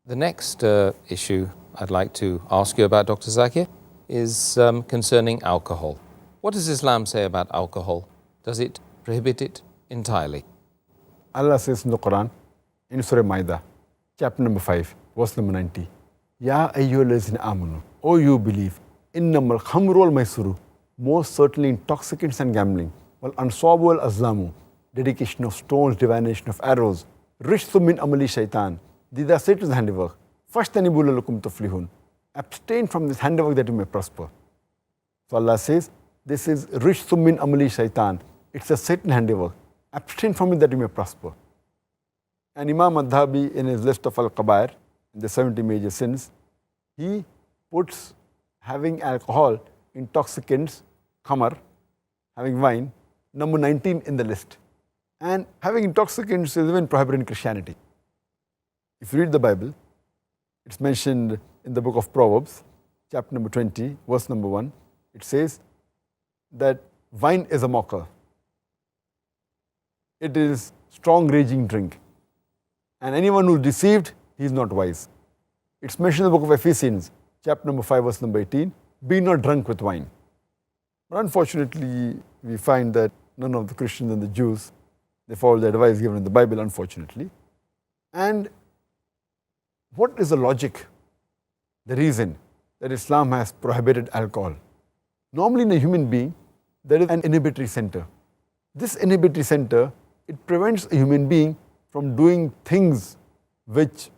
The next issue I'd like to ask you about, Dr. Zakir, is concerning alcohol. What does Islam say about alcohol? Does it prohibit it entirely? Allah says in the Quran, in Surah Maida, chapter number 5, verse number 90, Ya ayyuhallazina amanu, O you believe, innamal khamru wal maisuru, most certainly intoxicants and gambling, wal answabu wal azlamu, dedication of stones, divination of arrows, rishthum min amali shaitan, these are Satan's handiwork. Fashtanibu lalakum tuflihun, abstain from this handiwork that you may prosper. So Allah says, this is rishthum min amali shaitan, it's a Satan handiwork. Abstain from it that you may prosper. And Imam Adhabi, in his list of Al-Qabair, the 70 major sins, he puts having alcohol, intoxicants, khamar, having wine, number 19 in the list. And having intoxicants is even prohibited in Christianity. If you read the Bible, it's mentioned in the book of Proverbs, chapter number 20, verse number 1. It says that wine is a mocker. It is strong raging drink. And anyone who is deceived, he is not wise. It's mentioned in the book of Ephesians, chapter number 5, verse number 18, be not drunk with wine. But unfortunately, we find that none of the Christians and the Jews, they follow the advice given in the Bible, unfortunately. And what is the logic, the reason that Islam has prohibited alcohol? Normally in a human being, there is an inhibitory center. This inhibitory center, it prevents a human being from doing things which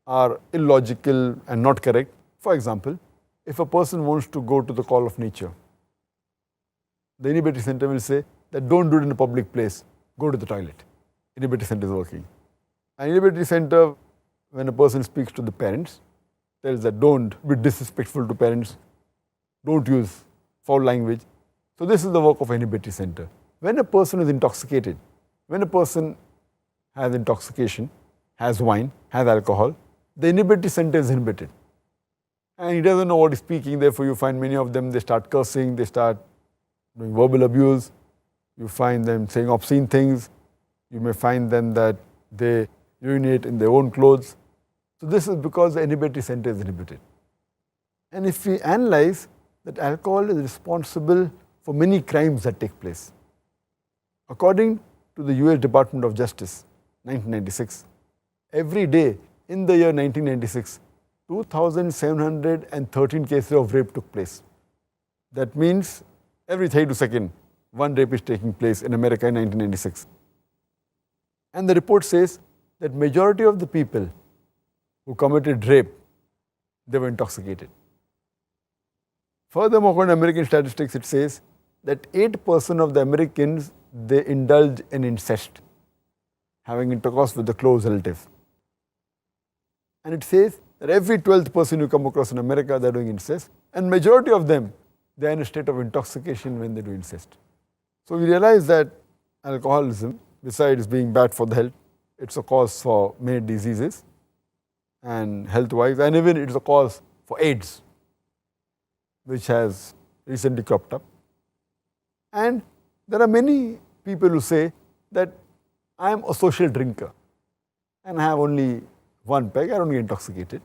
are illogical and not correct. For example, if a person wants to go to the call of nature, the inhibitory center will say that don't do it in a public place, go to the toilet. Inhibitory center is working. An inhibitory center, when a person speaks to the parents, tells that don't be disrespectful to parents, don't use foul language. So this is the work of an inhibitory center. When a person is intoxicated, when a person has intoxication, has wine, has alcohol, the inhibitory center is inhibited. And he doesn't know what he's speaking, therefore you find many of them, they start cursing, they start doing verbal abuse, you find them saying obscene things, you may find them that they urinate in their own clothes. So this is because the inhibitory center is inhibited. And if we analyze that alcohol is responsible for many crimes that take place. According to the US Department of Justice, 1996, every day in the year 1996, 2,713 cases of rape took place. That means every 32 seconds, one rape is taking place in America in 1996. And the report says that majority of the people who committed rape, they were intoxicated. Furthermore, according to American statistics, it says that 8% of the Americans, they indulge in incest, having intercourse with the close relative. And it says that every 12th person you come across in America, they're doing incest. And majority of them, they're in a state of intoxication when they do incest. So we realize that alcoholism, besides being bad for the health, it's a cause for many diseases and health-wise, and even it's a cause for AIDS, which has recently cropped up. And there are many people who say that I am a social drinker and I have only one peg, I don't get intoxicated.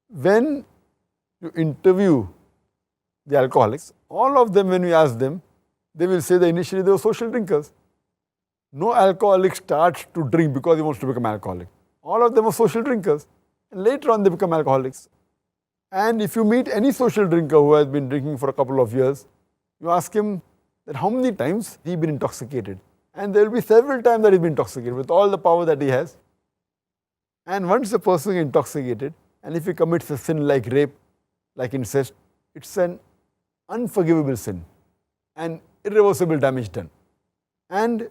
When you interview the alcoholics, all of them, when we ask them, they will say that initially they were social drinkers. No alcoholic starts to drink because he wants to become alcoholic. All of them are social drinkers. And later on they become alcoholics. And if you meet any social drinker who has been drinking for a couple of years, you ask him that how many times he's been intoxicated. And there will be several times that he's been intoxicated with all the power that he has. And once a person is intoxicated, and if he commits a sin like rape, like incest, it's an unforgivable sin and irreversible damage done. And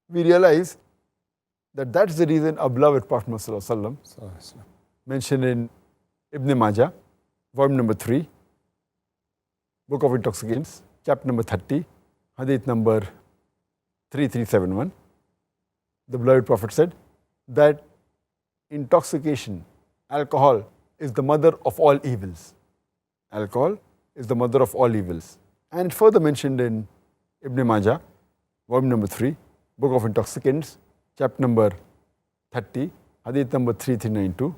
we realize that that's the reason our beloved Prophet Muhammad mentioned in Ibn Majah, volume number 3, Book of Intoxications, chapter number 30, hadith number 3371. The beloved Prophet said that intoxication, alcohol, is the mother of all evils. Alcohol is the mother of all evils. And it further mentioned in Ibn Majah, volume number 3, Book of Intoxicants, chapter number 30, Hadith number 3392,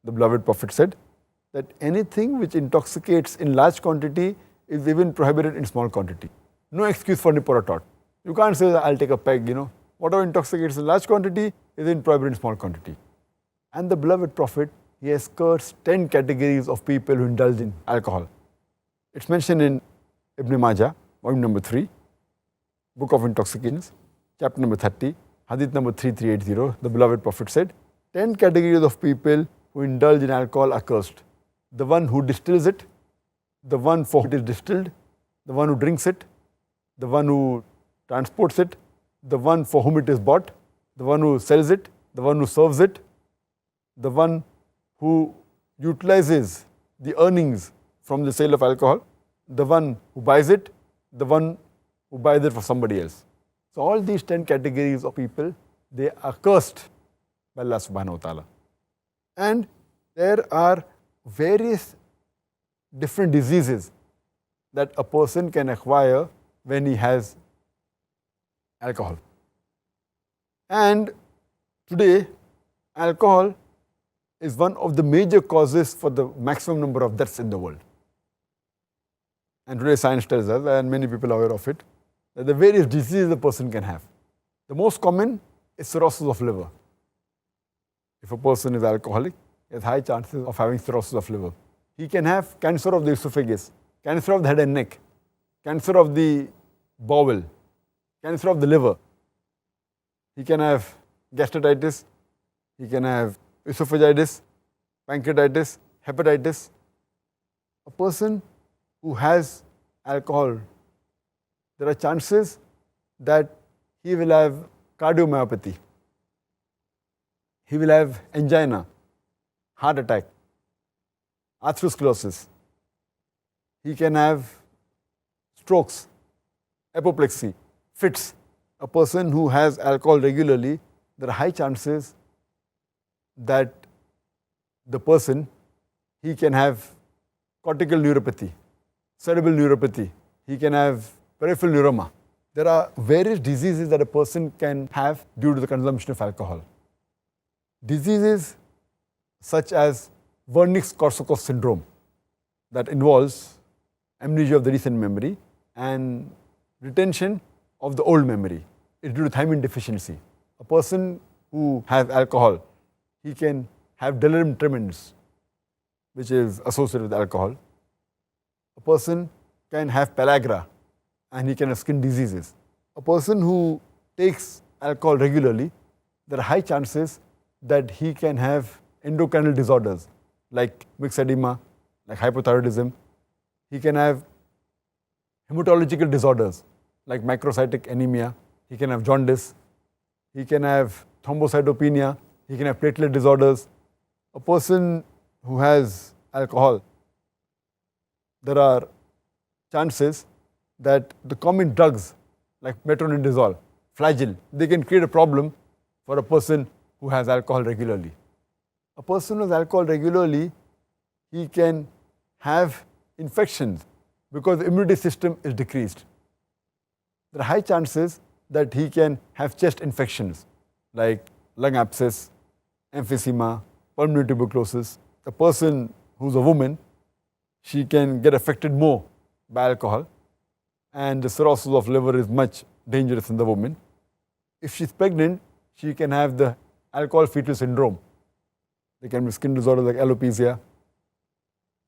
the beloved Prophet said that anything which intoxicates in large quantity is even prohibited in small quantity. No excuse for nip or a tot. You can't say that I'll take a peg, Whatever intoxicates in large quantity is even prohibited in small quantity. And the beloved Prophet, he has cursed 10 categories of people who indulge in alcohol. It's mentioned in Ibn Majah, volume number 3, Book of Intoxicants, chapter number 30, Hadith number 3380. The beloved Prophet said, 10 categories of people who indulge in alcohol are cursed. The one who distills it, the one for whom it is distilled, the one who drinks it, the one who transports it, the one for whom it is bought, the one who sells it, the one who serves it, the one who utilizes the earnings from the sale of alcohol, the one who buys it, the one who buys it for somebody else. So all these 10 categories of people, they are cursed by Allah subhanahu wa ta'ala. And there are various different diseases that a person can acquire when he has alcohol. And today, alcohol is one of the major causes for the maximum number of deaths in the world. And today science tells us, and many people are aware of it, that the various diseases a person can have. The most common is cirrhosis of liver. If a person is alcoholic, he has high chances of having cirrhosis of liver. He can have cancer of the esophagus, cancer of the head and neck, cancer of the bowel, cancer of the liver. He can have gastritis, he can have esophagitis, pancreatitis, hepatitis. A person who has alcohol, there are chances that he will have cardiomyopathy, he will have angina, heart attack, atherosclerosis. He can have strokes, apoplexy, fits. A person who has alcohol regularly, there are high chances that the person, he can have cortical neuropathy, cerebral neuropathy, he can have peripheral neuroma. There are various diseases that a person can have due to the consumption of alcohol. Diseases such as Wernicke-Korsakoff syndrome that involves amnesia of the recent memory and retention of the old memory is due to thiamine deficiency. A person who has alcohol, he can have delirium tremens, which is associated with alcohol. A person can have pellagra and he can have skin diseases. A person who takes alcohol regularly, there are high chances that he can have endocrinal disorders like mixed edema, like hypothyroidism. He can have hematological disorders like macrocytic anemia. He can have jaundice. He can have thrombocytopenia. He can have platelet disorders. A person who has alcohol, there are chances that the common drugs like metronidazole, flagyl, they can create a problem for a person who has alcohol regularly. A person who has alcohol regularly, he can have infections because the immunity system is decreased. There are high chances that he can have chest infections like lung abscess, emphysema, pulmonary tuberculosis. A person who's a woman, she can get affected more by alcohol, and the cirrhosis of liver is much dangerous in the woman. If she's pregnant, she can have the alcohol fetal syndrome. There can be skin disorders like alopecia.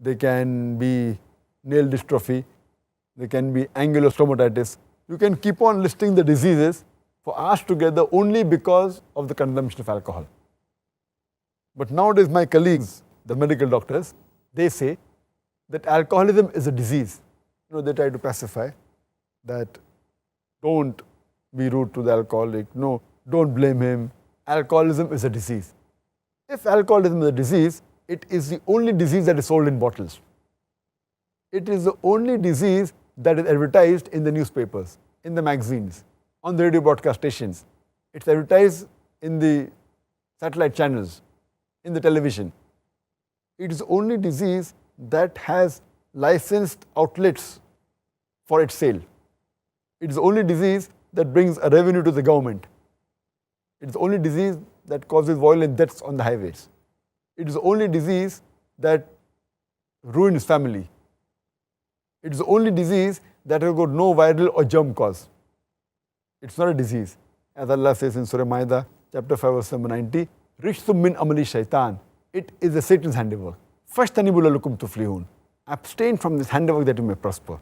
There can be nail dystrophy. There can be angular stomatitis. You can keep on listing the diseases for hours together only because of the consumption of alcohol. But nowadays my colleagues, the medical doctors, they say that alcoholism is a disease. They try to pacify that don't be rude to the alcoholic, no, don't blame him. Alcoholism is a disease. If alcoholism is a disease, it is the only disease that is sold in bottles. It is the only disease that is advertised in the newspapers, in the magazines, on the radio broadcast stations. It's advertised in the satellite channels, in the television. It is the only disease that has licensed outlets for its sale. It is the only disease that brings a revenue to the government. It is the only disease that causes violent deaths on the highways. It is the only disease that ruins family. It is the only disease that has got no viral or germ cause. It's not a disease. As Allah says in Surah Ma'idah, chapter 5, verse number 90, Rishtum min amali shaitan. It is a Satan's handiwork. Fashtanibu lakum tuflihun. Abstain from this handiwork that you may prosper.